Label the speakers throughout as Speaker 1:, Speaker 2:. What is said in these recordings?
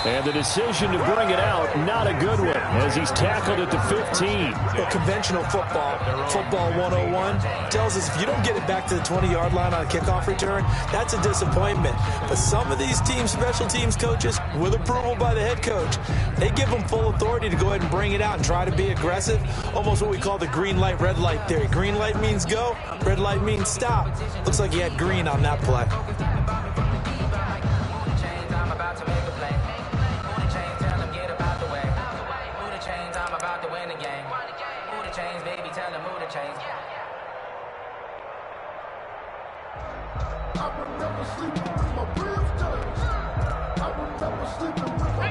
Speaker 1: And the decision to bring it out, not a good one, as he's tackled at the 15.
Speaker 2: Well, conventional football 101, tells us if you don't get it back to the 20-yard line on a kickoff return, that's a disappointment. But some of these teams, special teams coaches, with approval by the head coach, they give them full authority to go ahead and bring it out and try to be aggressive, almost what we call the green light, red light theory. Green light means go, red light means stop. Looks like he had green on that play.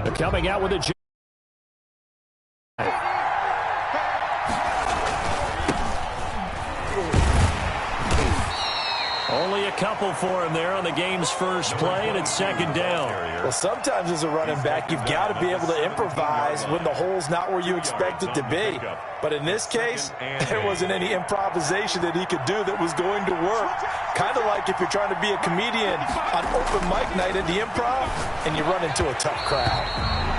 Speaker 1: They're coming out with a only a couple for him there on the game's first play, and it's second down.
Speaker 2: Well, sometimes as a running back, you've got to be able to improvise when the hole's not where you expect it to be. But in this case, there wasn't any improvisation that he could do that was going to work. Kind of like if you're trying to be a comedian on open mic night at the Improv and you run into a tough crowd.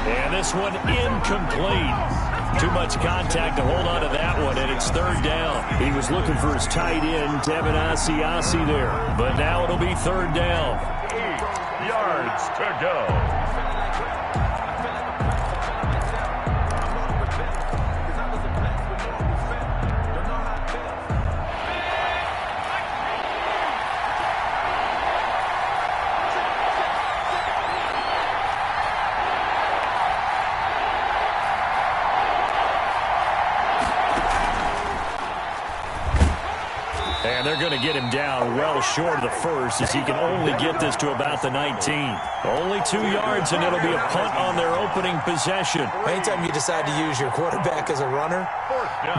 Speaker 1: And this one incomplete. Too much contact to hold on to that one, and it's third down. He was looking for his tight end, Devin Asiasi there. But now it'll be third down.
Speaker 3: 8 yards to go.
Speaker 1: And they're going to get him down well short of the first, as he can only get this to about the 19. Only 2 yards, and it'll be a punt on their opening possession.
Speaker 2: Anytime you decide to use your quarterback as a runner,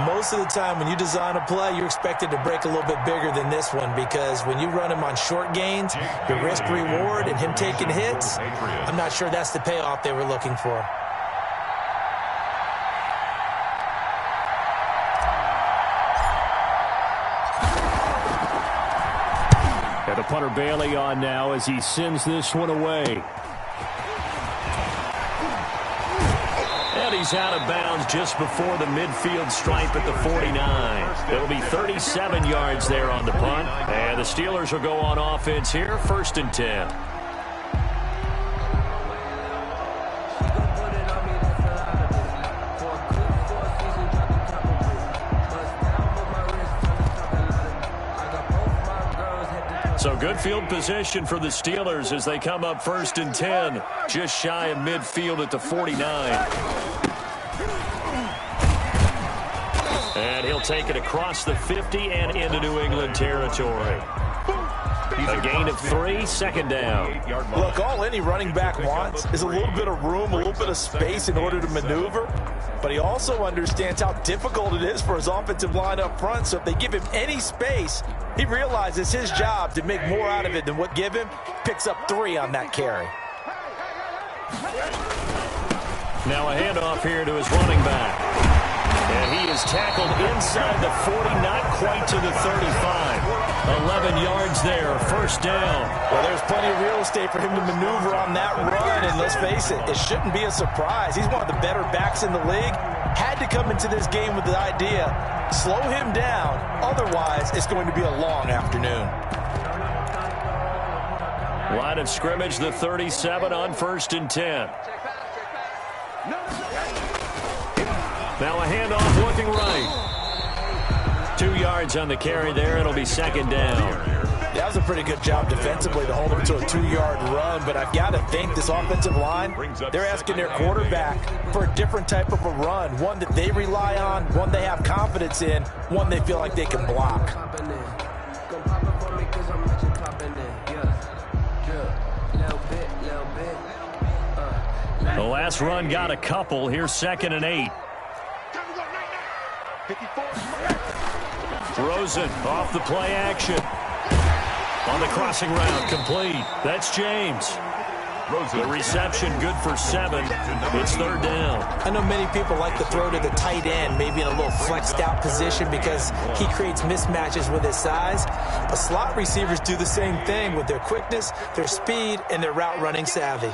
Speaker 2: most of the time when you design a play, you're expected to break a little bit bigger than this one, because when you run him on short gains, your risk-reward and him taking hits, I'm not sure that's the payoff they were looking for.
Speaker 1: And the punter Bailey on now as he sends this one away. And he's out of bounds just before the midfield stripe at the 49. It'll be 37 yards there on the punt. And the Steelers will go on offense here, 1st and 10. So good field position for the Steelers as they come up 1st and 10, just shy of midfield at the 49. And he'll take it across the 50 and into New England territory. A gain of 3, second down.
Speaker 2: Look, all any running back wants is a little bit of room, a little bit of space in order to maneuver. But he also understands how difficult it is for his offensive line up front. So if they give him any space, he realizes his job to make more out of it than what give him. Picks up 3 on that carry.
Speaker 1: Now a handoff here to his running back. And he is tackled inside the 40, not quite to the 35. 11 yards there, 1st down.
Speaker 2: Well, there's plenty of real estate for him to maneuver on that run, and let's face it, it shouldn't be a surprise. He's one of the better backs in the league. Had to come into this game with the idea, slow him down, otherwise it's going to be a long afternoon.
Speaker 1: Line of scrimmage, the 37 on 1st and 10. Now a handoff looking right. 2 yards on the carry there. It'll be second down.
Speaker 2: That was a pretty good job defensively to hold him to a 2-yard run, but I've got to think this offensive line, they're asking their quarterback for a different type of a run, one that they rely on, one they have confidence in, one they feel like they can block.
Speaker 1: The last run got a couple. Here's 2nd and 8. Rosen off the play action. On the crossing route, complete. That's James. The reception good for 7. It's 3rd down.
Speaker 2: I know many people like to throw to the tight end, maybe in a little flexed out position because he creates mismatches with his size. But slot receivers do the same thing with their quickness, their speed, and their route running savvy.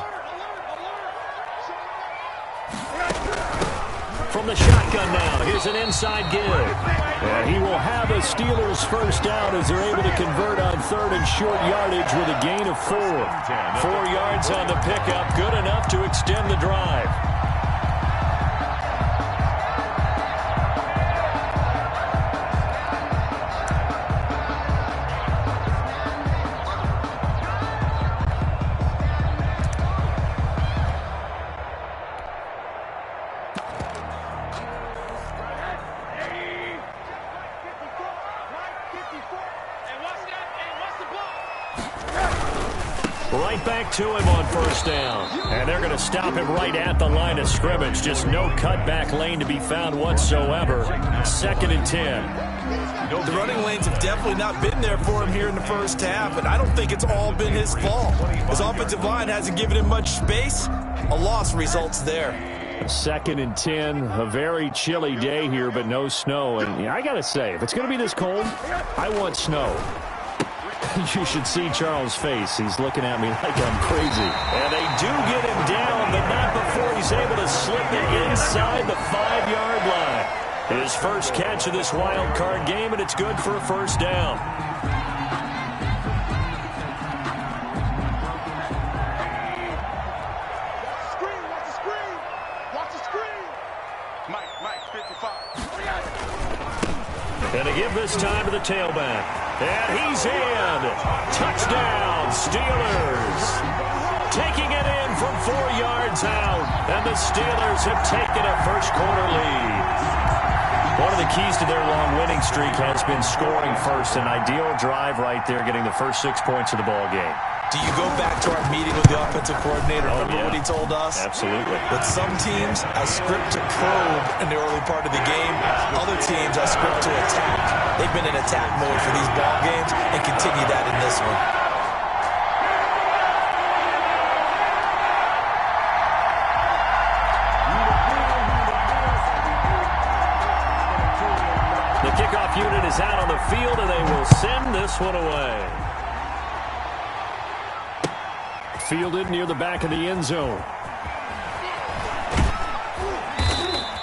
Speaker 1: from the shotgun now. Here's an inside give. And he will have a Steelers first down as they're able to convert on third and short yardage with a gain of 4. 4 yards on the pickup, good enough to extend the drive. Right back to him on first down. And they're going to stop him right at the line of scrimmage. Just no cutback lane to be found whatsoever. 2nd and 10.
Speaker 2: The running lanes have definitely not been there for him here in the first half, and I don't think it's all been his fault. His offensive line hasn't given him much space. A loss results there.
Speaker 1: 2nd and 10, a very chilly day here, but no snow. And I got to say, if it's going to be this cold, I want snow. You should see Charles' face. He's looking at me like I'm crazy. And they do get him down, but not before he's able to slip it inside the 5-yard line. His first catch of this wild card game, and it's good for a first down. And to give this time to the tailback. And he's in. Touchdown, Steelers. Taking it in from 4 yards out. And the Steelers have taken a first-quarter lead. One of the keys to their long winning streak has been scoring first. An ideal drive right there, getting the first 6 points of the ball game.
Speaker 2: Do you go back to our meeting with the offensive coordinator? Remember what he told us?
Speaker 1: Absolutely.
Speaker 2: With some teams, I script to probe in the early part of the game. Other teams, I script to attack. They've been in attack mode for these ball games and continue that in this one.
Speaker 1: The kickoff unit is out on the field, and they will send this one away. Fielded near the back of the end zone.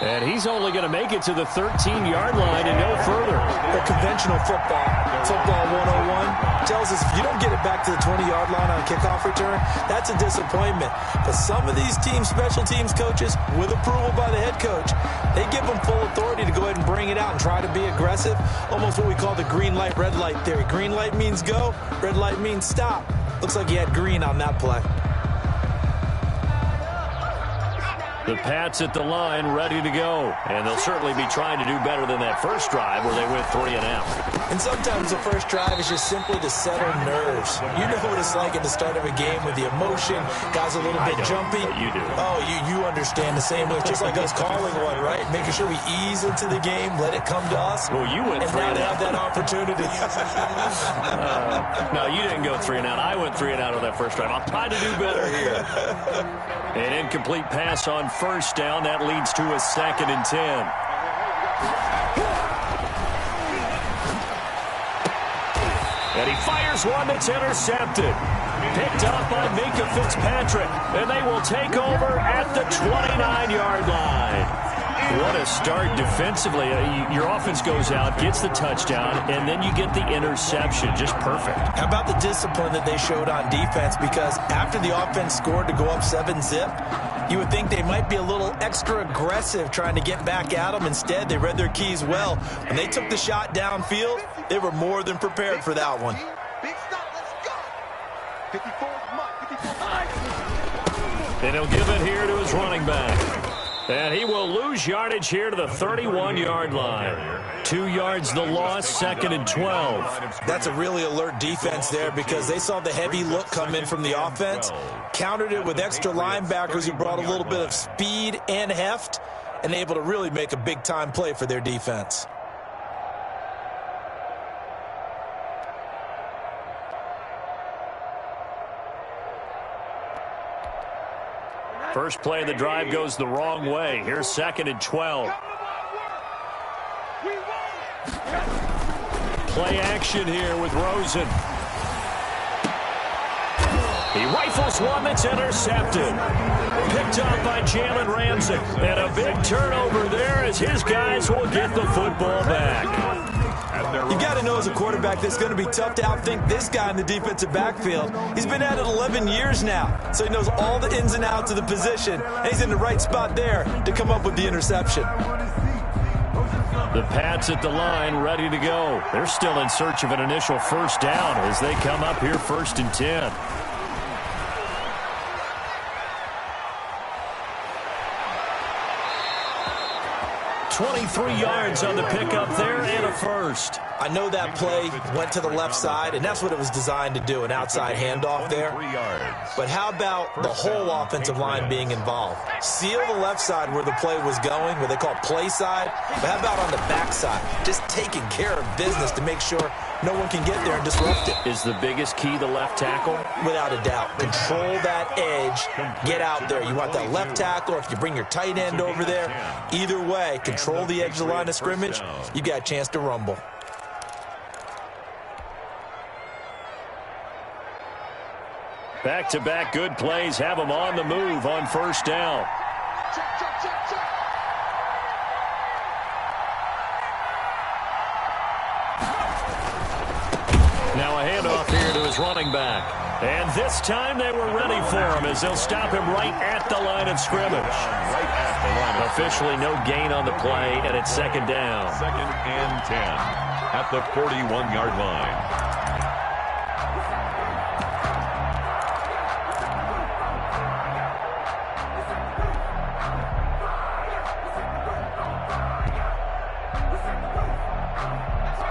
Speaker 1: And he's only going to make it to the 13-yard line and no further.
Speaker 2: The conventional football 101, tells us if you don't get it back to the 20-yard line on a kickoff return, that's a disappointment. But some of these special teams coaches, with approval by the head coach, they give them full authority to go ahead and bring it out and try to be aggressive. Almost what we call the green light, red light theory. Green light means go, red light means stop. Looks like he had green on that play.
Speaker 1: The Pats at the line, ready to go. And they'll certainly be trying to do better than that first drive where they went 3 and out.
Speaker 2: And sometimes the first drive is just simply to settle nerves. You know what it's like at the start of a game with the emotion. Guys a little bit jumpy.
Speaker 1: You do.
Speaker 2: Oh, you understand the same way. It's just like us calling one, right? Making sure we ease into the game, let it come to us.
Speaker 1: Well, you went 3 and out.
Speaker 2: Have that opportunity.
Speaker 1: No, you didn't go 3 and out. I went 3 and out on that first drive. I'll try to do better here. An incomplete pass on first down. That leads to a 2nd and 10. And he fires one that's intercepted. Picked up by Minka Fitzpatrick. And they will take over at the 29-yard line. What a start defensively. Your offense goes out, gets the touchdown, and then you get the interception. Just perfect.
Speaker 2: How about the discipline that they showed on defense? Because after the offense scored to go up 7-zip, you would think they might be a little extra aggressive trying to get back at them. Instead, they read their keys well. When they took the shot downfield, they were more than prepared for that one.
Speaker 4: Big stop, let's go. 54, come on, 54.
Speaker 1: And he'll give it here to his running back. And he will lose yardage here to the 31-yard line. 2 yards the loss, 2nd and 12.
Speaker 2: That's a really alert defense there because they saw the heavy look come in from the offense, countered it with extra linebackers who brought a little bit of speed and heft, and able to really make a big-time play for their defense.
Speaker 1: First play of the drive goes the wrong way. Here's 2nd and 12. Play action here with Rosen. He rifles one that's intercepted. Picked up by Jalen Ramsey. And a big turnover there as his guys will get the football back.
Speaker 2: You got to know as a quarterback that's going to be tough to outthink this guy in the defensive backfield. He's been at it 11 years now, so he knows all the ins and outs of the position, and he's in the right spot there to come up with the interception.
Speaker 1: The Pats at the line, ready to go. They're still in search of an initial first down as they come up here 1st and 10. $23 yards on the pickup there and a first.
Speaker 2: I know that play went to the left side, and that's what it was designed to do, an outside handoff there. But how about the whole offensive line being involved? Seal the left side where the play was going, what they call play side. But how about on the back side? Just taking care of business to make sure no one can get there and disrupt it.
Speaker 1: Is the biggest key the left tackle?
Speaker 2: Without a doubt. Control that edge. Get out there. You want that left tackle, or if you bring your tight end over there, either way, control the edge of the line of scrimmage, you got a chance to rumble.
Speaker 1: Back-to-back good plays have them on the move on first down. Now a handoff here to his running back. And this time they were ready for him as they'll stop him right at the line of scrimmage. Officially no gain on the play, and it's 2nd down.
Speaker 3: 2nd and 10 at the 41-yard line.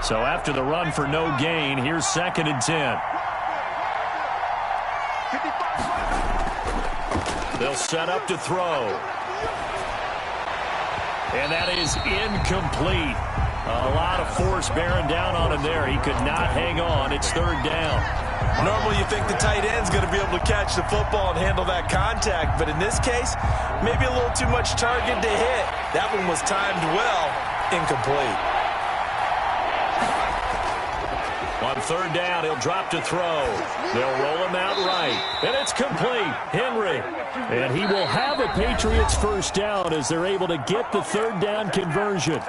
Speaker 1: So after the run for no gain, here's 2nd and 10. They'll set up to throw. And that is incomplete. A lot of force bearing down on him there. He could not hang on. It's 3rd down.
Speaker 2: Normally you think the tight end's going to be able to catch the football and handle that contact, but in this case, maybe a little too much target to hit. That one was timed well, incomplete.
Speaker 1: On 3rd down, he'll drop to throw. They'll roll him out right. And it's complete. Henry. And he will have a Patriots first down as they're able to get the 3rd down conversion.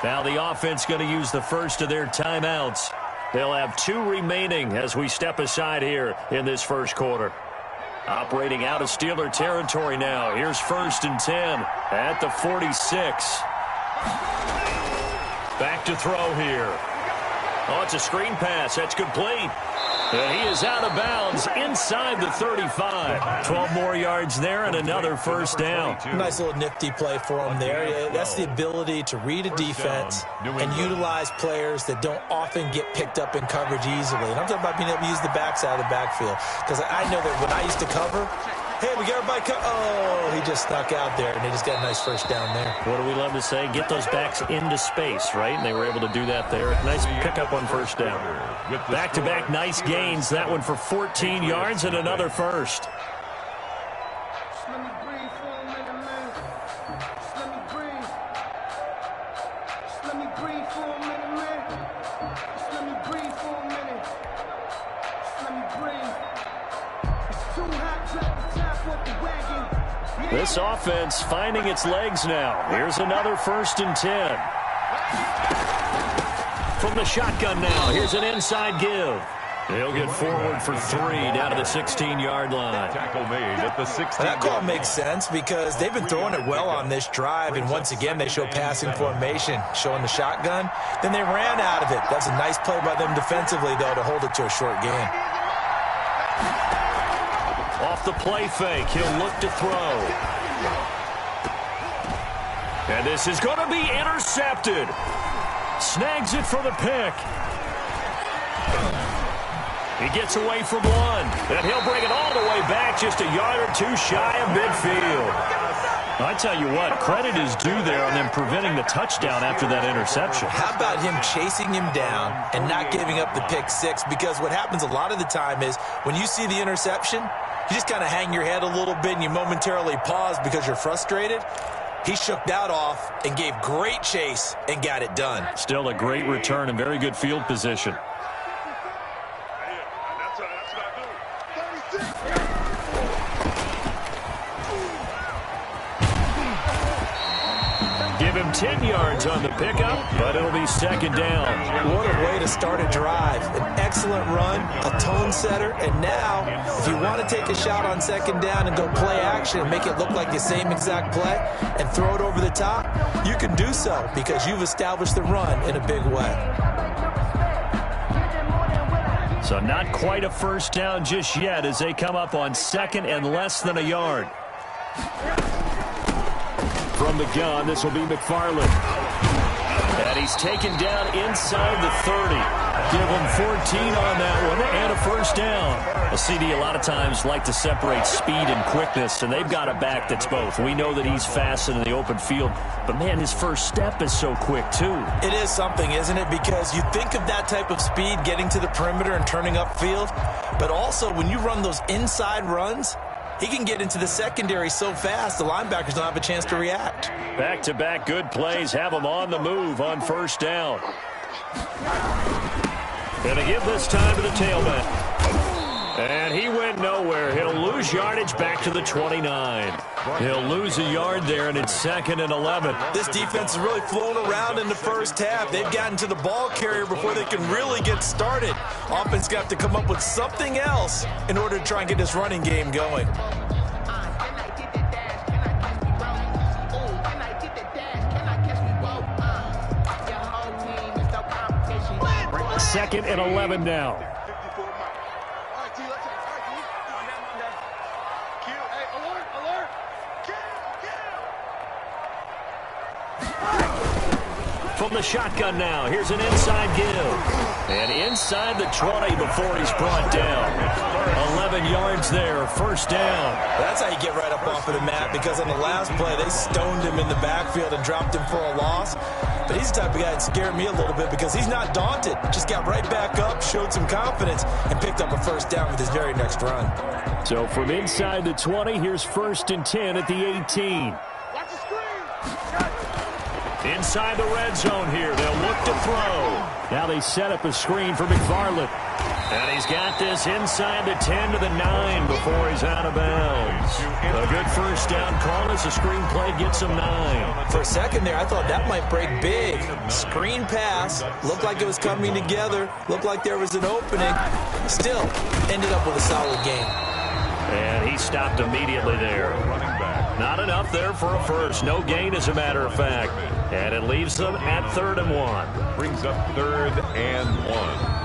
Speaker 1: Now the offense going to use the first of their timeouts. They'll have 2 remaining as we step aside here in this first quarter. Operating out of Steeler territory now. Here's 1st and 10 at the 46. Back to throw here. Oh, it's a screen pass. That's complete. And he is out of bounds inside the 35. 12 more yards there and another first down.
Speaker 2: Nice little nifty play for him there. That's the ability to read a defense and utilize players that don't often get picked up in coverage easily. And I'm talking about being able to use the backside of the backfield. Because I know that when I used to cover, hey, we got everybody oh, he just snuck out there, and they just got a nice first down there.
Speaker 1: What do we love to say? Get those backs into space, right? And they were able to do that there. Nice pickup on first down. Back-to-back nice gains. That one for 14 yards and another first. This offense finding its legs now. Here's another 1st and 10. From the shotgun now, here's an inside give. He'll get forward for 3 down to the 16-yard line.
Speaker 3: Tackle made at the 16.
Speaker 2: That call makes sense because they've been throwing it well on this drive, and once again they show passing formation, showing the shotgun. Then they ran out of it. That's a nice play by them defensively, though, to hold it to a short game.
Speaker 1: Off the play fake, he'll look to throw. And this is going to be intercepted. Snags it for the pick. He gets away from one, and he'll bring it all the way back just a yard or 2 shy of midfield. I tell you what, credit is due there on them preventing the touchdown after that interception.
Speaker 2: How about him chasing him down and not giving up the pick 6? Because what happens a lot of the time is when you see the interception, you just kind of hang your head a little bit and you momentarily pause because you're frustrated. He shook that off and gave great chase and got it done.
Speaker 1: Still a great return and very good field position.
Speaker 4: That's what I do. 36.
Speaker 1: Give him 10 yards on the pickup, but it'll be second down.
Speaker 2: What a way to start a drive. An excellent run, a tone setter, and now, if you want to take a shot on second down and go play action and make it look like the same exact play and throw it over the top, you can do so because you've established the run in a big way.
Speaker 1: So not quite a first down just yet as they come up on second and less than a yard. From the gun, this will be McFarland. And he's taken down inside the 30. Give him 14 on that one and a first down. A CD a lot of times like to separate speed and quickness, and they've got a back that's both. We know that he's fast in the open field, but, man, his first step is so quick, too.
Speaker 2: It is something, isn't it? Because you think of that type of speed getting to the perimeter and turning upfield, but also when you run those inside runs, he can get into the secondary so fast the linebackers don't have a chance to react.
Speaker 1: Back-to-back good plays have him on the move on first down. Gonna give this time to the tailback. And he went nowhere. He'll lose yardage back to the 29. He'll lose a yard there, and it's second and 11.
Speaker 2: This defense has really flown around in the first half. They've gotten to the ball carrier before they can really get started. Offense got to come up with something else in order to try and get this running game going.
Speaker 1: Second and 11 now. From the shotgun now, here's an inside give. And inside the 20 before he's brought down. 11 yards there, first down.
Speaker 2: That's how you get right up off of the mat, because on the last play, they stoned him in the backfield and dropped him for a loss. But he's the type of guy that scared me a little bit because he's not daunted. Just got right back up, showed some confidence, and picked up a first down with his very next run.
Speaker 1: So from inside the 20, here's first and 10 at the 18. Inside the red zone here. They'll look to throw. Now they set up a screen for McFarland. And he's got this inside the 10 to the 9 before he's out of bounds. A good first down call as the screen play gets him 9.
Speaker 2: For a second there, I thought that might break big. Screen pass. Looked like it was coming together. Looked like there was an opening. Still, ended up with a solid game.
Speaker 1: And he stopped immediately there. Not enough there for a first. No gain, as a matter of fact. And it leaves them at 3rd and 1.
Speaker 3: Brings up 3rd and 1.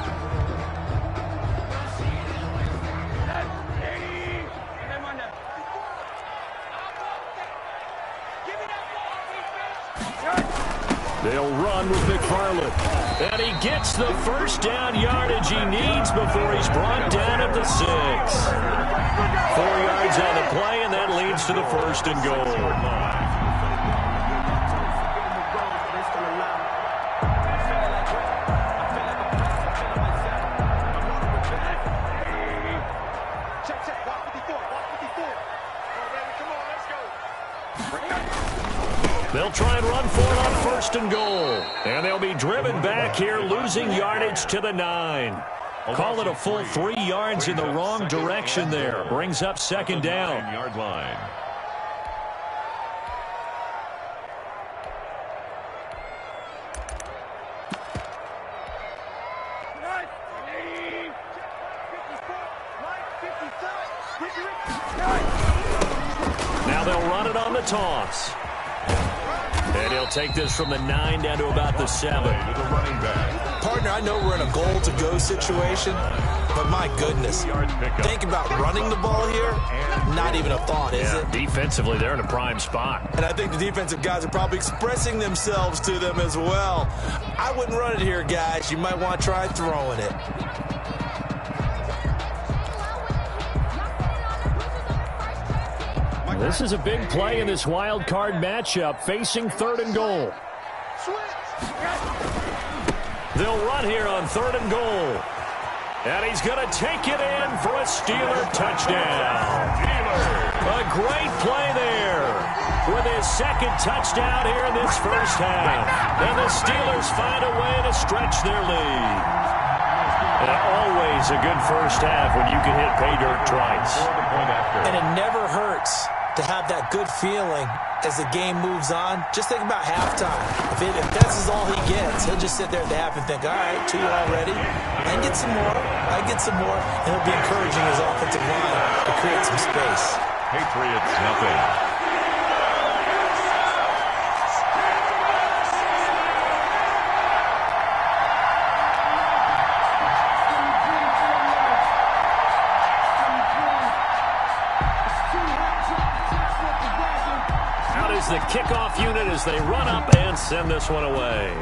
Speaker 1: They'll run with McFarland. And he gets the first down yardage he needs before he's brought down at the 6. 4 yards on the play, and that leads to the first and goal. They'll try and run for it on first and goal. And they'll be driven back here, losing yardage to the 9. Call it a full 3 yards in the wrong direction there. Brings up second down.
Speaker 3: 9-yard line.
Speaker 1: Now they'll run it on the toss. And he'll take this from the 9 down to about the 7.
Speaker 2: Partner, I know we're in a goal-to-go situation, but my goodness, think about running the ball here, not even a thought, is it?
Speaker 1: Defensively, they're in a prime spot.
Speaker 2: And I think the defensive guys are probably expressing themselves to them as well. I wouldn't run it here, guys. You might want to try throwing it.
Speaker 1: This is a big play in this wild card matchup, facing 3rd and goal. They'll run here on 3rd and goal. And he's going to take it in for a Steeler touchdown. A great play there with his second touchdown here in this first half. And the Steelers find a way to stretch their lead. And always a good first half when you can hit pay dirt twice.
Speaker 2: And it never hurts to have that good feeling as the game moves on, just think about halftime. If this is all he gets, he'll just sit there at the half and think, all right, 2 already. I get some more. I get some more. And he'll be encouraging his offensive line to create some space.
Speaker 3: Patriots, nothing.
Speaker 1: The kickoff unit as they run up and send this one away.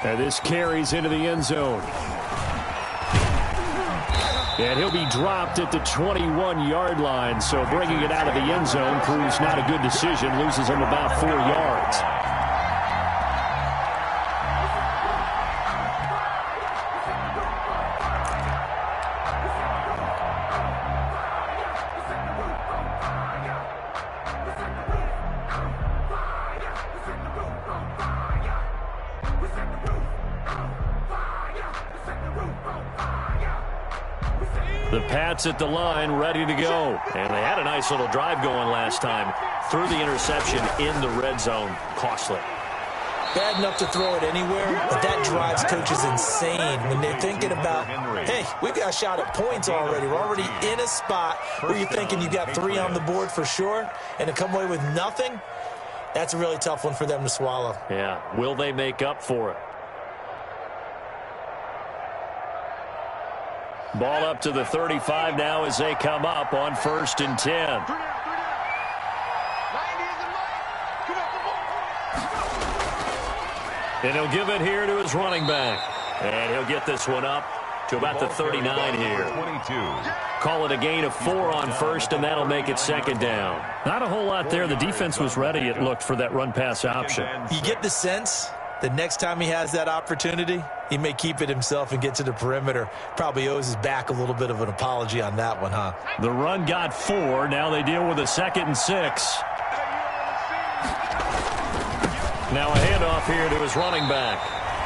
Speaker 1: And this carries into the end zone. And he'll be dropped at the 21-yard line. So bringing it out of the end zone proves not a good decision. Loses him about 4 yards. The Pats at the line, ready to go. And they had a nice little drive going last time. Threw the interception in the red zone. Costly.
Speaker 2: Bad enough to throw it anywhere, but that drives coaches insane when they're thinking about, hey, we've got a shot at points already. We're already in a spot where you're thinking you got 3 on the board for sure, and to come away with nothing, that's a really tough one for them to swallow.
Speaker 1: Yeah, will they make up for it? Ball up to the 35 now as they come up on 1st and 10. And he'll give it here to his running back. And he'll get this one up to about the 39 here.
Speaker 3: 22.
Speaker 1: Call it a gain of 4 on 1st, and that'll make it 2nd down. Not a whole lot there. The defense was ready, it looked, for that run-pass option.
Speaker 2: You get the sense the next time he has that opportunity, he may keep it himself and get to the perimeter. Probably owes his back a little bit of an apology on that one, huh?
Speaker 1: The run got 4. Now they deal with a 2nd and 6. Now a handoff here to his running back.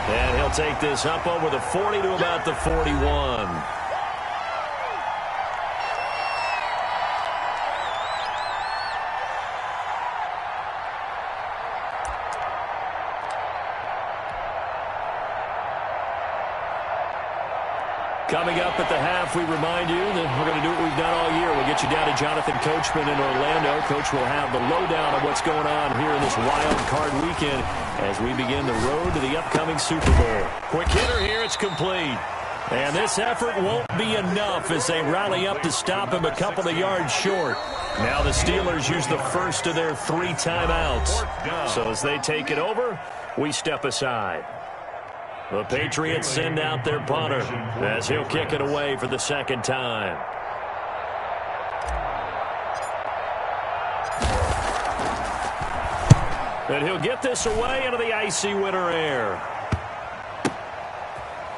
Speaker 1: And he'll take this up over the 40 to about the 41. Coming up at the half, we remind you that we're going to do what we've done all year. We'll get you down to Jonathan Coachman in Orlando. Coach will have the lowdown of what's going on here in this wild card weekend as we begin the road to the upcoming Super Bowl. Quick hitter here, it's complete. And this effort won't be enough as they rally up to stop him a couple of yards short. Now the Steelers use the first of their 3 timeouts. So as they take it over, we step aside. The Patriots send out their punter as he'll kick it away for the 2nd time. And he'll get this away into the icy winter air.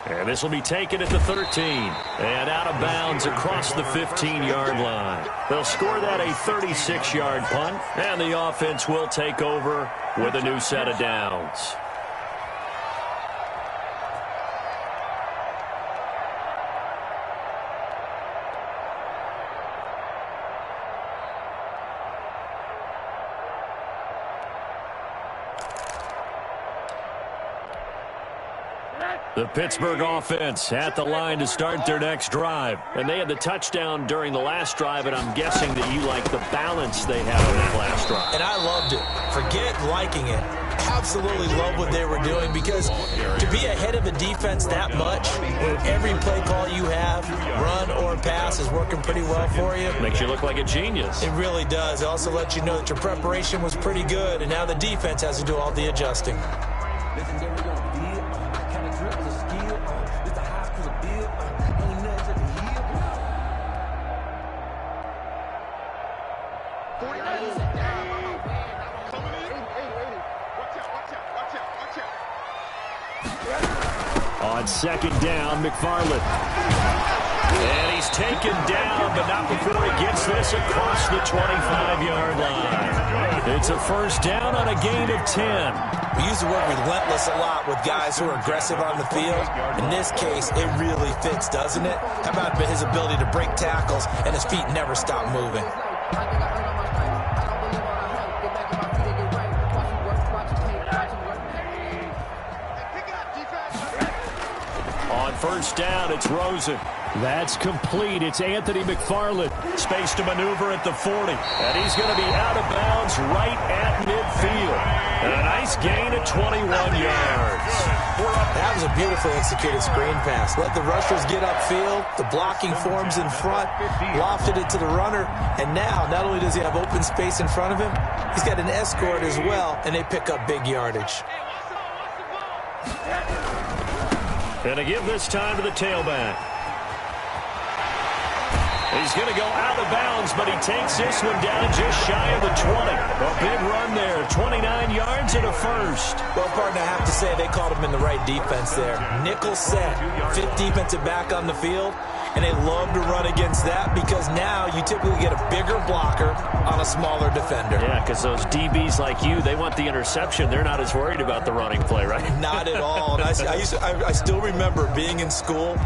Speaker 1: And this will be taken at the 13. And out of bounds across the 15-yard line. They'll score that a 36-yard punt. And the offense will take over with a new set of downs. The Pittsburgh offense at the line to start their next drive. And they had the touchdown during the last drive, and I'm guessing that you like the balance they had on that last drive.
Speaker 2: And I loved it. Forget liking it. Absolutely love what they were doing, because to be ahead of a defense that much, where every play call you have, run or pass, is working pretty well for you.
Speaker 1: Makes you look like a genius.
Speaker 2: It really does. It also lets you know that your preparation was pretty good, and now the defense has to do all the adjusting.
Speaker 1: On 2nd down, McFarland. And he's taken down, but not before he gets this across the 25-yard line. It's a 1st down on a gain of 10.
Speaker 2: We use the word relentless a lot with guys who are aggressive on the field. In this case, it really fits, doesn't it? How about his ability to break tackles and his feet never stop moving?
Speaker 1: first down. It's Rosen.
Speaker 5: That's complete. It's Anthony McFarland.
Speaker 1: Space to maneuver at the 40. And he's going to be out of bounds right at midfield. And a nice gain of 21 yards.
Speaker 2: That was a beautifully executed screen pass. Let the rushers get upfield. The blocking forms in front. Lofted it to the runner. And now, not only does he have open space in front of him, he's got an escort as well, and they pick up big yardage.
Speaker 1: And to give this time to the tailback. He's going to go out of bounds, but he takes this one down just shy of the 20. A big run there, 29 yards and a first.
Speaker 2: Well, partner, I have to say they called him in the right defense there. Nickel set, fifth defensive back on the field, and they love to run against that because now you typically get a bigger blocker on a smaller defender.
Speaker 1: Yeah, because those DBs like you, they want the interception. They're not as worried about the running play, right?
Speaker 2: Not at all. And I still remember being in school,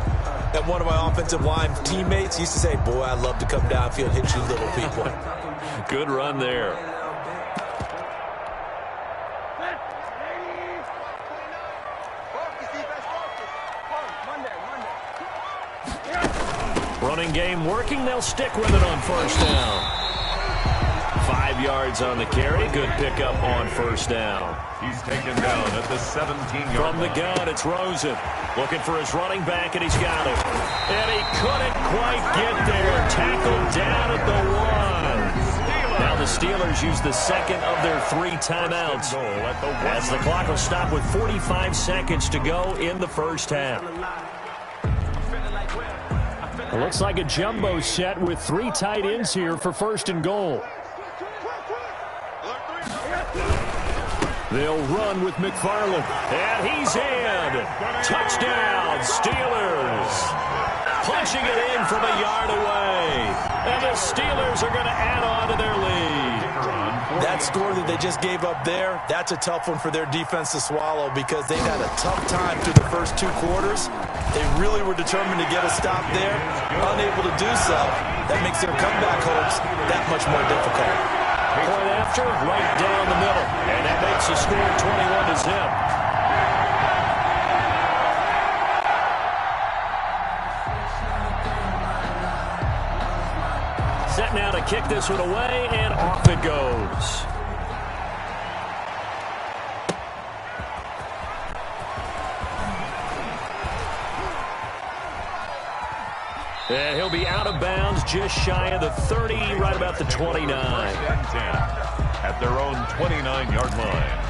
Speaker 2: and one of my offensive line teammates used to say, boy, I'd love to come downfield and hit you little people.
Speaker 1: Good run there. Running game working. They'll stick with it on first down. 5 yards on the carry. Good pickup on first down.
Speaker 3: He's taken down at the 17-yard
Speaker 1: From the
Speaker 3: line.
Speaker 1: gun, it's Rosen. Looking for his running back, and he's got it. And he couldn't quite get there. Tackled down at the 1. Now the Steelers use the second of their 3 timeouts. As the clock will stop with 45 seconds to go in the first half.
Speaker 5: It looks like a jumbo set with 3 tight ends here for first and goal.
Speaker 1: They'll run with McFarland. And he's in. Touchdown, Steelers. Punching it in from a yard away. And the Steelers are going to add on to their lead.
Speaker 2: That score that they just gave up there, that's a tough one for their defense to swallow because they've had a tough time through the first 2 quarters. They really were determined to get a stop there. Unable to do so, that makes their comeback hopes that much more difficult.
Speaker 1: Point after, right down the middle. And that makes the score 21 to zip. Set now to kick this one away, and off it goes. And he'll be out of bounds just shy of the 30, right about the 29.
Speaker 3: At their own 29-yard line.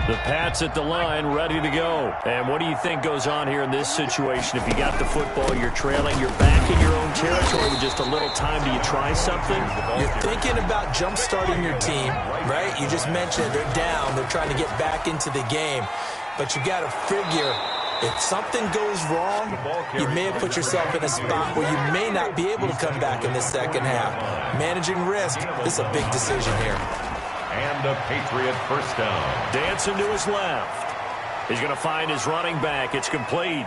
Speaker 1: The Pats at the line, ready to go. And what do you think goes on here in this situation? If you got the football, you're trailing, you're back in your own territory with just a little time. Do you try something?
Speaker 2: You're thinking about jump-starting your team, right? You just mentioned they're down. They're trying to get back into the game. But you got to figure if something goes wrong, you may have put yourself in a spot where you may not be able to come back in the second half. Managing risk, this is a big decision here.
Speaker 3: And a Patriot first down.
Speaker 1: Dancing to his left. He's going to find his running back. It's complete.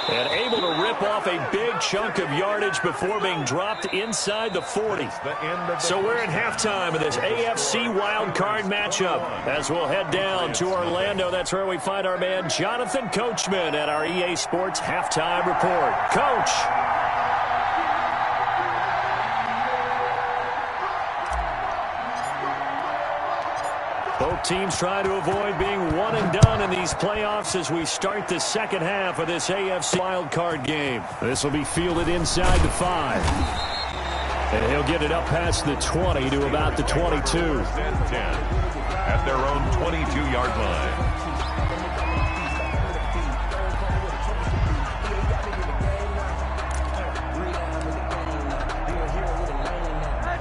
Speaker 1: And able to rip off a big chunk of yardage before being dropped inside the 40. So we're in halftime of this AFC wildcard matchup. As we'll head down to Orlando, that's where we find our man Jonathan Coachman at our EA Sports Halftime Report. Coach. Both teams try to avoid being one and done in these playoffs as we start the second half of this AFC wildcard game.
Speaker 5: This will be fielded inside the 5.
Speaker 1: And he'll get it up past the 20 to about the 22.
Speaker 3: 10 at their own 22-yard line.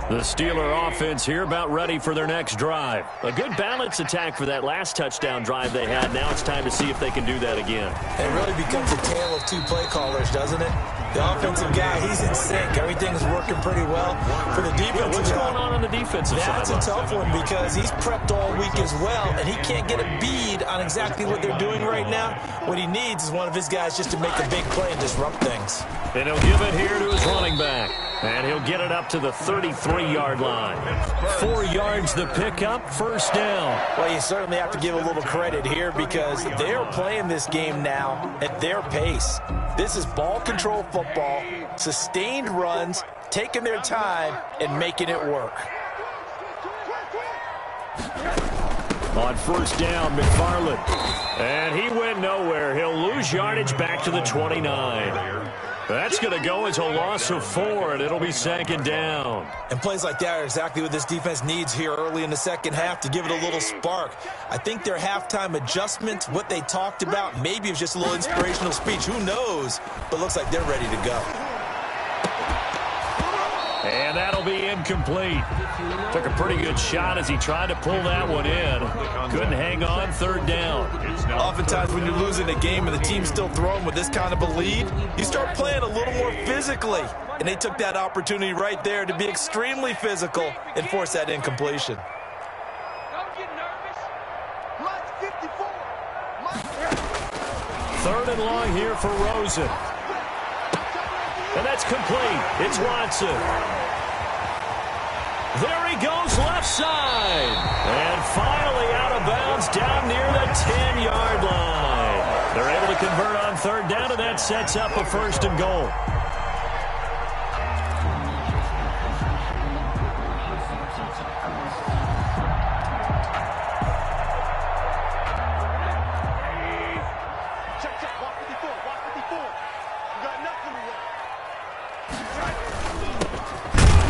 Speaker 1: The Steeler offense here about ready for their next drive. A good balanced attack for that last touchdown drive they had. Now it's time to see if they can do that again.
Speaker 2: It really becomes a tale of 2 play callers, doesn't it? The offensive guy, he's in sync. Everything's working pretty well. For the defensive
Speaker 1: What's
Speaker 2: guy,
Speaker 1: going on the defensive side?
Speaker 2: that's a tough one because he's prepped all week as well, and he can't get a bead on exactly what they're doing right now. What he needs is one of his guys just to make a big play and disrupt things.
Speaker 1: And he'll give it here to his running back. And he'll get it up to the 33-yard line. 4 yards the pickup, first down.
Speaker 2: Well, you certainly have to give a little credit here because they're playing this game now at their pace. This is ball control football, sustained runs, taking their time, and making it work.
Speaker 1: On first down, McFarland. And he went nowhere. He'll lose yardage back to the 29. That's going to go as a loss of 4, and it'll be second down.
Speaker 2: And plays like that are exactly what this defense needs here early in the second half to give it a little spark. I think their halftime adjustment, what they talked about, maybe it was just a little inspirational speech. Who knows? But looks like they're ready to go.
Speaker 1: And that'll be incomplete. Took a pretty good shot as he tried to pull that one in. Couldn't hang on, third down.
Speaker 2: Oftentimes when you're losing a game and the team's still throwing with this kind of a lead, you start playing a little more physically. And they took that opportunity right there to be extremely physical and force that incompletion.
Speaker 4: Don't get nervous. Mark 54.
Speaker 1: Third and long here for Rosen. And that's complete. It's Watson. There he goes, left side. And finally out of bounds down near the 10-yard line. They're able to convert on third down, and that sets up a first and goal.
Speaker 4: Check. Walk 54. Walk 54. You got nothing to work.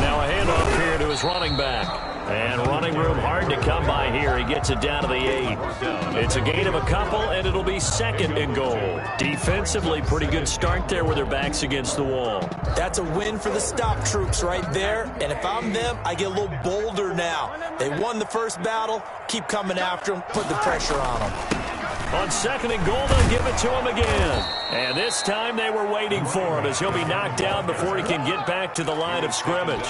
Speaker 1: Now a handoff here to his running back. And running room hard to come by here. He gets it down to the 8. It's a gain of a couple, and it'll be second and goal. Defensively, pretty good start there with their backs against the wall.
Speaker 2: That's a win for the stop troops right there. And if I'm them, I get a little bolder now. They won the first battle. Keep coming after them. Put the pressure on them.
Speaker 1: On second and goal, they'll give it to him again. And this time they were waiting for him as he'll be knocked down before he can get back to the line of scrimmage.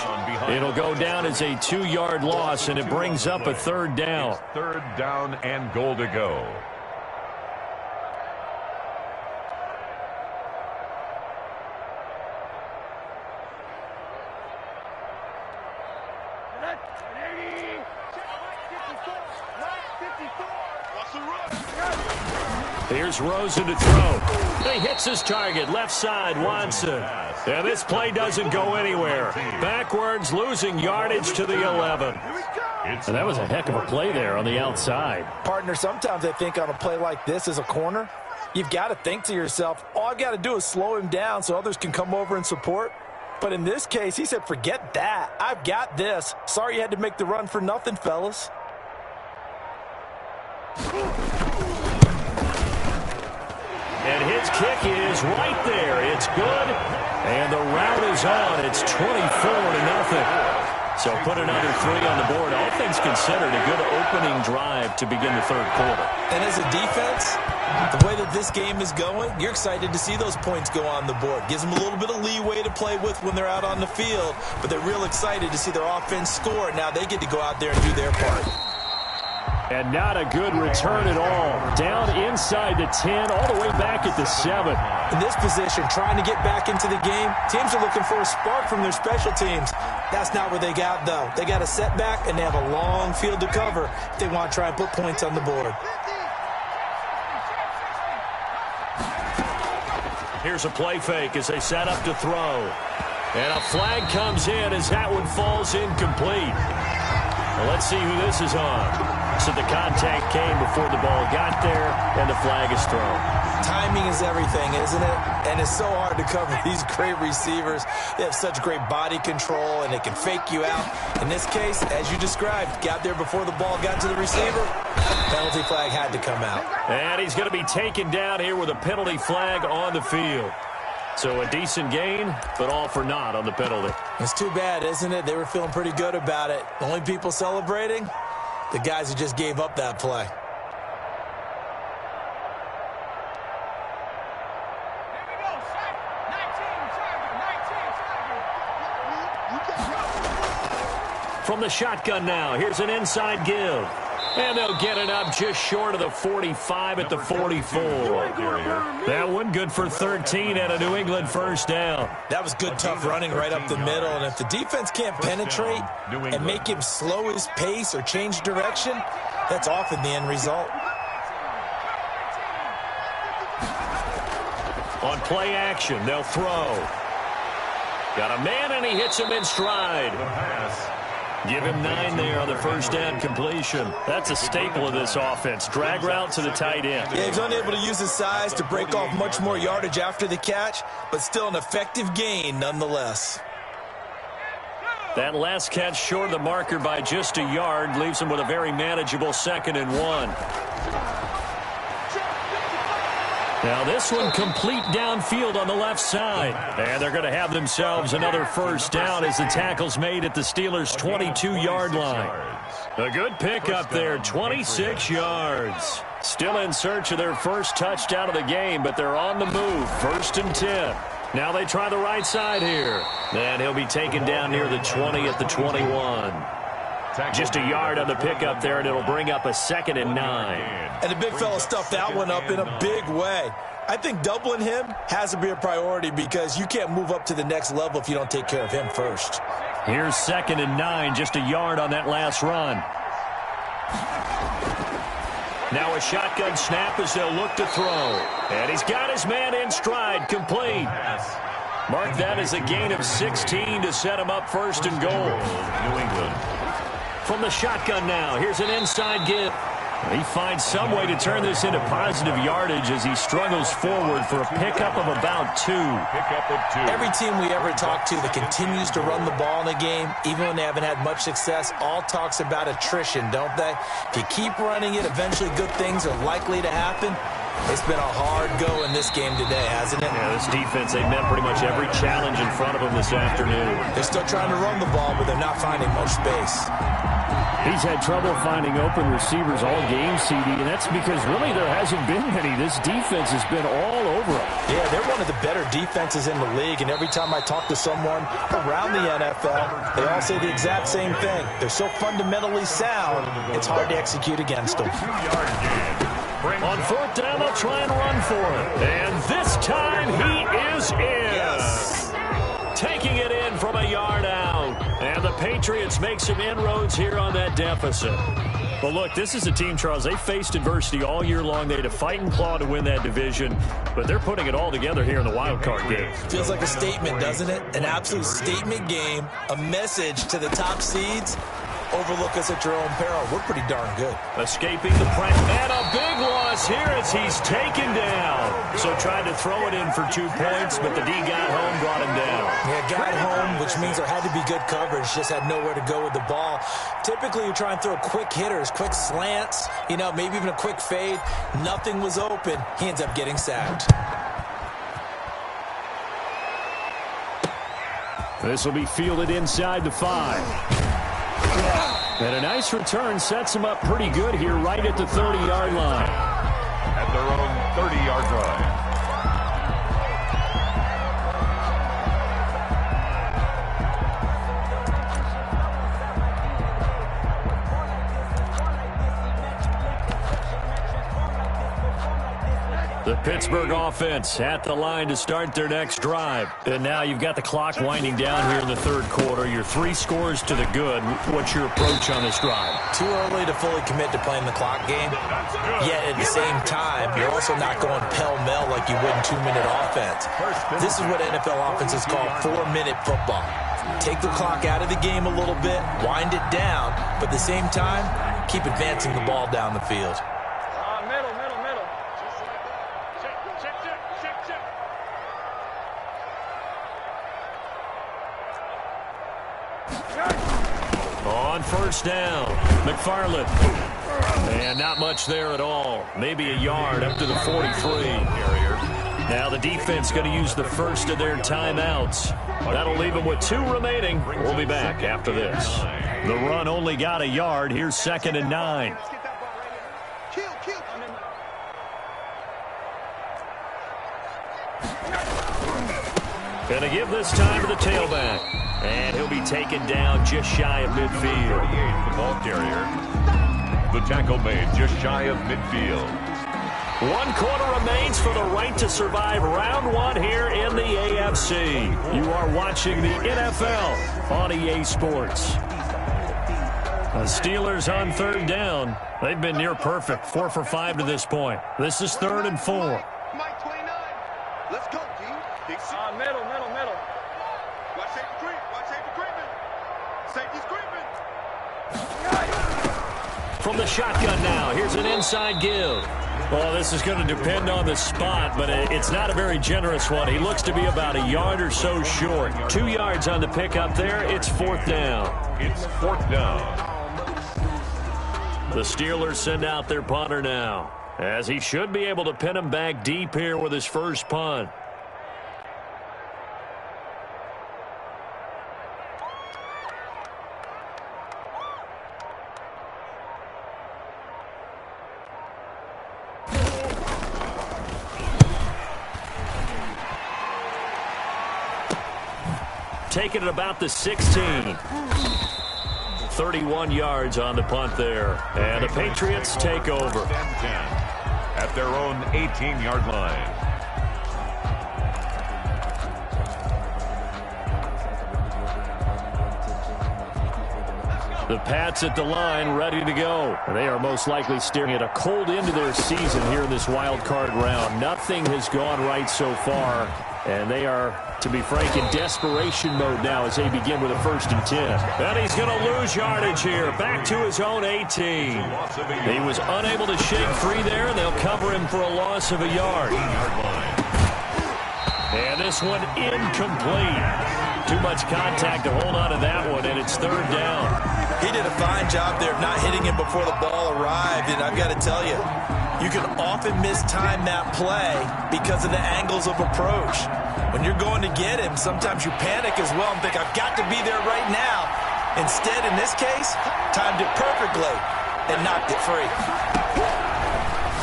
Speaker 1: It'll go down as a 2-yard loss, and it brings up a third down.
Speaker 3: Third down and goal to go.
Speaker 1: Here's Rosen to throw. He hits his target, left side, Watson. And this play doesn't go anywhere. Backwards, losing yardage to the 11. And that was a heck of a play there on the outside.
Speaker 2: Partner, sometimes I think on a play like this as a corner, you've got to think to yourself, all I've got to do is slow him down so others can come over and support. But in this case, he said, forget that. I've got this. Sorry you had to make the run for nothing, fellas.
Speaker 1: And his kick is right there. It's good. And the route is on. It's 24-0. So put another 3 on the board. All things considered, a good opening drive to begin the third quarter.
Speaker 2: And as a defense, the way that this game is going, you're excited to see those points go on the board. Gives them a little bit of leeway to play with when they're out on the field. But they're real excited to see their offense score. Now they get to go out there and do their part.
Speaker 5: And not a good return at all. Down inside the 10, all the way back at the 7.
Speaker 2: In this position, trying to get back into the game, teams are looking for a spark from their special teams. That's not what they got, though. They got a setback, and they have a long field to cover if they want to try and put points on the board.
Speaker 1: Here's a play fake as they set up to throw. And a flag comes in as that one falls incomplete. Well, let's see who this is on. So the contact came before the ball got there, and the flag is thrown.
Speaker 2: Timing is everything, isn't it? And it's so hard to cover these great receivers. They have such great body control, and they can fake you out. In this case, as you described, got there before the ball got to the receiver. Penalty flag had to come out.
Speaker 1: And he's going to be taken down here with a penalty flag on the field. So a decent gain, but all for naught on the penalty.
Speaker 2: It's too bad, isn't it? They were feeling pretty good about it. The only people celebrating, the guys who just gave up that play.
Speaker 4: Here we go, set. 19,
Speaker 1: From the shotgun now, here's an inside give. And they'll get it up just short of the 45 at the 44. That one good for 13 and a New England first down.
Speaker 2: That was good, tough running right up the middle. And if the defense can't penetrate and make him slow his pace or change direction, that's often the end result.
Speaker 1: On play action, they'll throw. Got a man, and he hits him in stride. Give him 9 there on the first down completion. That's a staple of this offense. Drag route to the tight end.
Speaker 2: Yeah, he's unable to use his size to break off much more yardage after the catch, but still an effective gain nonetheless.
Speaker 1: That last catch short of the marker by just a yard leaves him with a very manageable 2nd and 1. Now this one complete downfield on the left side. And they're going to have themselves another first down as the tackle's made at the Steelers' 22-yard line. A good pickup there, 26 yards. Still in search of their first touchdown of the game, but they're on the move, 1st and 10. Now they try the right side here. And he'll be taken down near the 20 at the 21. Just a yard on the pickup there, and it'll bring up a 2nd and 9.
Speaker 2: And the big fella stuffed that one up in a big way. I think doubling him has to be a priority because you can't move up to the next level if you don't take care of him first.
Speaker 1: Here's 2nd and 9, just a yard on that last run. Now a shotgun snap as they'll look to throw. And he's got his man in stride, complete. Mark that as a gain of 16 to set him up 1st and goal.
Speaker 3: New England.
Speaker 1: From the shotgun now, here's an inside give. He finds some way to turn this into positive yardage as he struggles forward for a pickup of about 2.
Speaker 3: Pickup of 2.
Speaker 2: Every team we ever talk to that continues to run the ball in a game, even when they haven't had much success, all talks about attrition, don't they? If you keep running it, eventually good things are likely to happen. It's been a hard go in this game today, hasn't it?
Speaker 1: Yeah, this defense, they met pretty much every challenge in front of them this afternoon.
Speaker 2: They're still trying to run the ball, but they're not finding much space.
Speaker 5: He's had trouble finding open receivers all game, CD, and that's because really there hasn't been many. This defense has been all over him.
Speaker 2: Yeah, they're one of the better defenses in the league, and every time I talk to someone around the NFL, they all say the exact same thing. They're so fundamentally sound, it's hard to execute against them.
Speaker 3: 2-yard gain.
Speaker 1: On 4th down, they'll try and run for it. And this time he is in.
Speaker 2: Yes.
Speaker 1: Taking it in from a yard out. And the Patriots make some inroads here on that deficit. Well, look, this is a team, Charles, they faced adversity all year long. They had to fight and claw to win that division, but they're putting it all together here in the wild card game.
Speaker 2: Feels like a statement, doesn't it? An absolute statement game, a message to the top seeds. Overlook us at your own peril. We're pretty darn good.
Speaker 1: Escaping the press, and a big loss here as he's taken down. So tried to throw it in for 2 points, but the D got home, brought him down.
Speaker 2: Yeah, got home, which means there had to be good coverage. Just had nowhere to go with the ball. Typically, you try and throw quick hitters, quick slants, maybe even a quick fade. Nothing was open. He ends up getting sacked.
Speaker 5: This will be fielded inside the 5. And a nice return sets him up pretty good here right at the 30-yard line.
Speaker 3: At their own 30-yard line.
Speaker 1: The Pittsburgh offense at the line to start their next drive. And now you've got the clock winding down here in the 3rd quarter. You're 3 scores to the good. What's your approach on this drive?
Speaker 2: Too early to fully commit to playing the clock game. Yet at the same time, you're also not going pell-mell like you would in 2-minute offense. This is what NFL offenses call 4-minute football. Take the clock out of the game a little bit, wind it down, but at the same time, keep advancing the ball down the field. On 1st down, McFarland. And not much there at all. Maybe a yard up to the 43. Now the defense going to use the first of their timeouts. That'll leave them with 2 remaining. We'll be back after this. The run only got a yard. Here's 2nd and 9.
Speaker 1: Going to give this time to the tailback. And he'll be taken down just shy of midfield.
Speaker 3: 38, the ball carrier. The tackle made just shy of midfield.
Speaker 1: 1 quarter remains for the right to survive round 1 here in the AFC. You are watching the NFL on EA Sports. The Steelers on 3rd down. They've been near perfect, 4 for 5 to this point. This is 3rd and 4.
Speaker 4: Mike 29. Let's go, D. Big C.
Speaker 6: Middle.
Speaker 4: Watch safety creep. Watch safety creeping. Safety's creeping.
Speaker 1: From the shotgun now, here's an inside give. Well, this is going to depend on the spot, but it's not a very generous one. He looks to be about a yard or so short. 2 yards on the pickup there. It's 4th down.
Speaker 3: It's 4th down.
Speaker 1: The Steelers send out their punter now, as he should be able to pin him back deep here with his first punt. Taking it about the 16. 31 yards on the punt there. And the Patriots take over.
Speaker 3: 10-10 at their own 18-yard line.
Speaker 1: The Pats at the line, ready to go. They are most likely staring at a cold end to their season here in this wild card round. Nothing has gone right so far, and they are, to be frank, in desperation mode now as they begin with a 1st and 10. And he's going to lose yardage here, back to his own 18. He was unable to shake free there, and they'll cover him for a loss of a yard. And this one incomplete. Too much contact to hold on to that one, and it's 3rd down.
Speaker 2: He did a fine job there of not hitting him before the ball arrived, and I've got to tell you, you can often mistime that play because of the angles of approach. When you're going to get him, sometimes you panic as well and think, I've got to be there right now. Instead, in this case, timed it perfectly and knocked it free.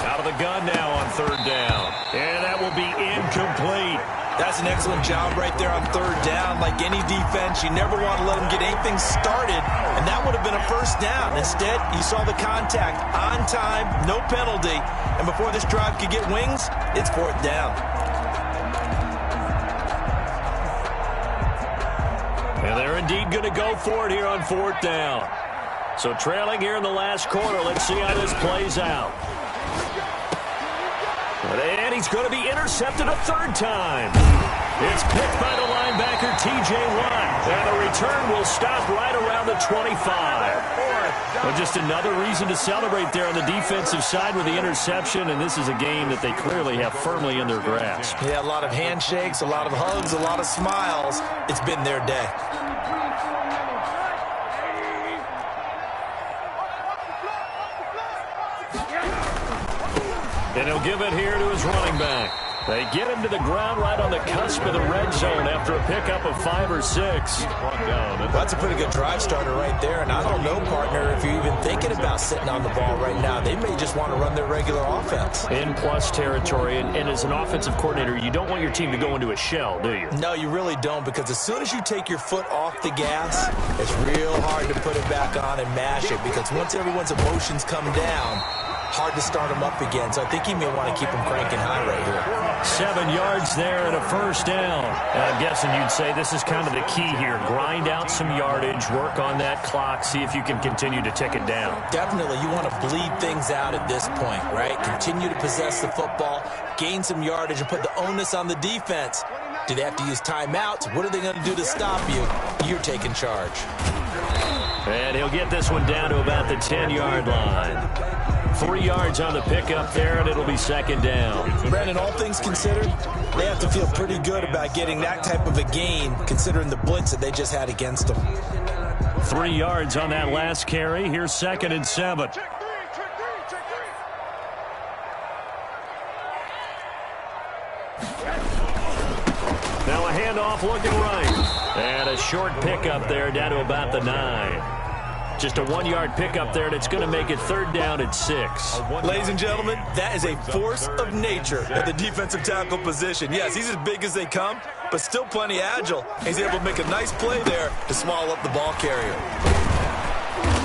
Speaker 1: Out of the gun now on 3rd down. And that will be incomplete.
Speaker 2: That's an excellent job right there on 3rd down. Like any defense, you never want to let them get anything started, and that would have been a 1st down. Instead, you saw the contact on time, no penalty, and before this drive could get wings, it's 4th down.
Speaker 1: And they're indeed going to go for it here on 4th down. So trailing here in the last quarter, let's see how this plays out. And he's going to be intercepted a 3rd time. It's picked by the linebacker, T.J. Watt. And the return will stop right around the 25. Well, just another reason to celebrate there on the defensive side with the interception. And this is a game that they clearly have firmly in their grasp.
Speaker 2: Yeah, a lot of handshakes, a lot of hugs, a lot of smiles. It's been their day.
Speaker 1: And he'll give it here to his running back. They get him to the ground right on the cusp of the red zone after a pickup of 5 or 6.
Speaker 2: Well, that's a pretty good drive starter right there. And I don't know, partner, if you're even thinking about sitting on the ball right now. They may just want to run their regular offense.
Speaker 1: In plus territory. And as an offensive coordinator, you don't want your team to go into a shell, do you?
Speaker 2: No, you really don't, because as soon as you take your foot off the gas, it's real hard to put it back on and mash it, because once everyone's emotions come down, hard to start them up again. So I think he may want to keep them cranking high right here.
Speaker 1: 7 yards there and a 1st down. And I'm guessing you'd say this is kind of the key here. Grind out some yardage, work on that clock, see if you can continue to tick it down.
Speaker 2: Definitely. You want to bleed things out at this point, right? Continue to possess the football, gain some yardage, and put the onus on the defense. Do they have to use timeouts? What are they going to do to stop you? You're taking charge.
Speaker 1: And he'll get this one down to about the 10-yard line. 3 yards on the pickup there, and it'll be 2nd down.
Speaker 2: Brandon, all things considered, they have to feel pretty good about getting that type of a gain, considering the blitz that they just had against them.
Speaker 1: 3 yards on that last carry. Here's 2nd and 7. Now a handoff looking right. And a short pickup there down to about the 9. Just a 1-yard pickup there, and it's going to make it 3rd down at 6.
Speaker 2: Ladies and gentlemen, that is a force of nature at the defensive tackle position. Yes, he's as big as they come, but still plenty agile. He's able to make a nice play there to swallow up the ball carrier.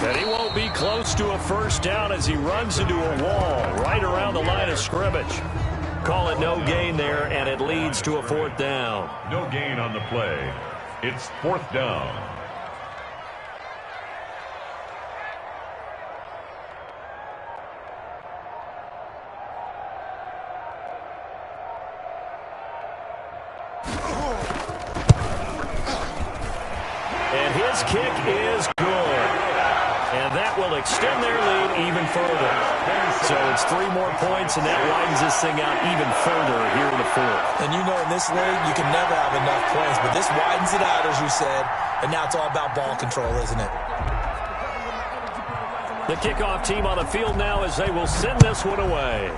Speaker 1: And he won't be close to a first down as he runs into a wall right around the line of scrimmage. Call it no gain there, and it leads to a fourth down.
Speaker 3: No gain on the play. It's fourth down.
Speaker 1: And his kick is good. And that will extend their lead even further. So it's 3 more points, and that widens this thing out even further here in the fourth.
Speaker 2: And you know in this league, you can never have enough points, but this widens it out, as you said, and now it's all about ball control, isn't it?
Speaker 1: The kickoff team on the field now as they will send this one away.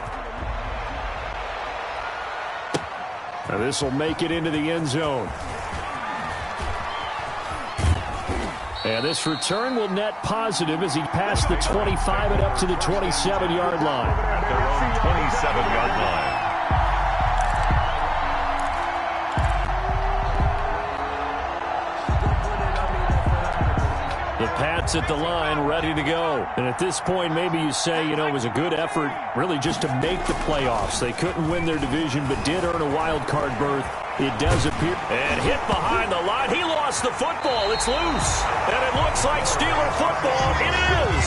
Speaker 5: Now this will make it into the end zone. And this return will net positive as he passed the 25 and up to the 27-yard line.
Speaker 3: At their own 27-yard line.
Speaker 1: The Pats at the line, ready to go.
Speaker 5: And at this point, maybe you say, you know, it was a good effort really just to make the playoffs. They couldn't win their division, but did earn a wild card berth. It does appear.
Speaker 1: And hit behind the line. He lost the football. It's loose. And it looks like Steeler football. It is.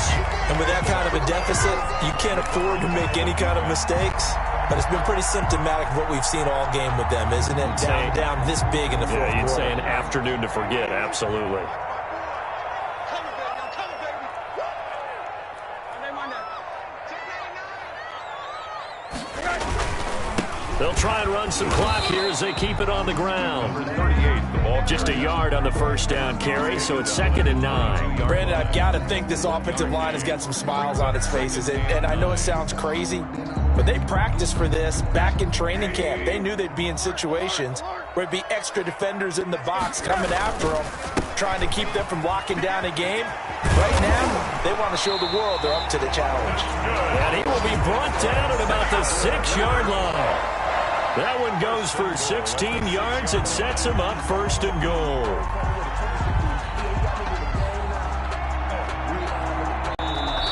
Speaker 2: And with that kind of a deficit, you can't afford to make any kind of mistakes. But it's been pretty symptomatic of what we've seen all game with them, isn't it? Down this big in the fourth quarter.
Speaker 1: You'd say an afternoon to forget. Absolutely. They'll try and run some clock here as they keep it on the ground.
Speaker 3: 38, the ball.
Speaker 1: Just a yard on the first down carry, so it's 2nd and 9.
Speaker 2: Brandon, I've got to think this offensive line has got some smiles on its faces. And I know it sounds crazy, but they practiced for this back in training camp. They knew they'd be in situations where it'd be extra defenders in the box coming after them, trying to keep them from locking down a game. Right now, they want to show the world they're up to the challenge.
Speaker 1: And he will be brought down at about the 6-yard line. That one goes for 16 yards. It sets him up 1st and goal.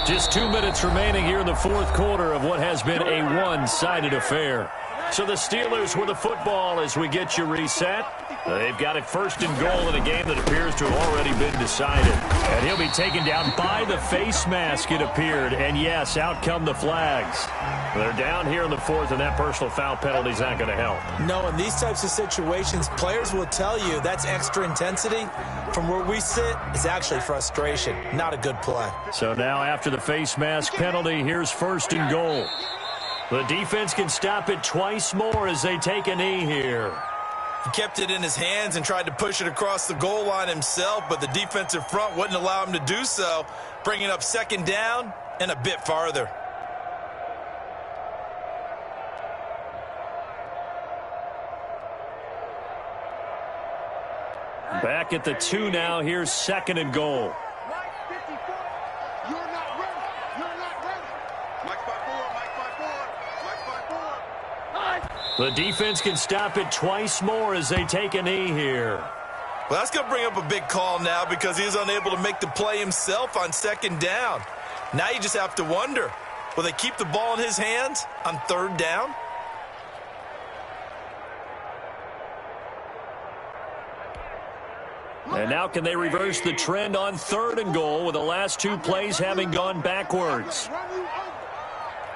Speaker 1: Just 2 minutes remaining here in the fourth quarter of what has been a one-sided affair. So the Steelers with the football as we get you reset. They've got it 1st and goal in a game that appears to have already been decided. And he'll be taken down by the face mask, it appeared. And yes, out come the flags. They're down here in the fourth, and that personal foul penalty is not going to help.
Speaker 2: No, in these types of situations, players will tell you that's extra intensity. From where we sit, it's actually frustration. Not a good play.
Speaker 1: So now after the face mask penalty, here's 1st and goal. The defense can stop it twice more as they take a knee here.
Speaker 2: He kept it in his hands and tried to push it across the goal line himself, but the defensive front wouldn't allow him to do so, bringing up 2nd down and a bit farther.
Speaker 1: Back at the 2 now. Here's 2nd and goal. The defense can stop it twice more as they take a knee here.
Speaker 2: Well, that's going to bring up a big call now because he is unable to make the play himself on 2nd down. Now you just have to wonder, will they keep the ball in his hands on 3rd down?
Speaker 1: And now can they reverse the trend on 3rd and goal with the last 2 plays having gone backwards?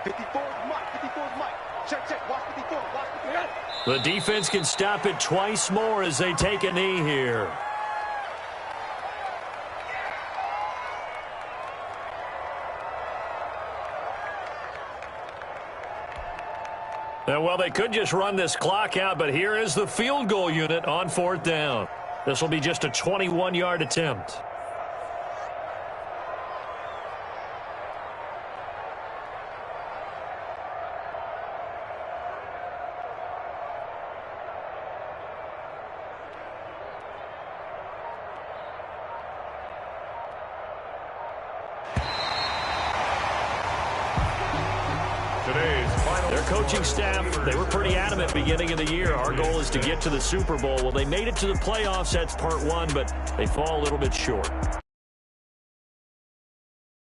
Speaker 4: 54 Mike. 54 Mike. Check. Watch 54. Watch 54.
Speaker 1: The defense can stop it twice more as they take a knee here. And well, they could just run this clock out, but here is the field goal unit on 4th down. This will be just a 21-yard attempt.
Speaker 3: Today's
Speaker 1: Their coaching staff, they were pretty adamant beginning of the year. Our goal is to get to the Super Bowl. Well, they made it to the playoffs. That's part one, but they fall a little bit short.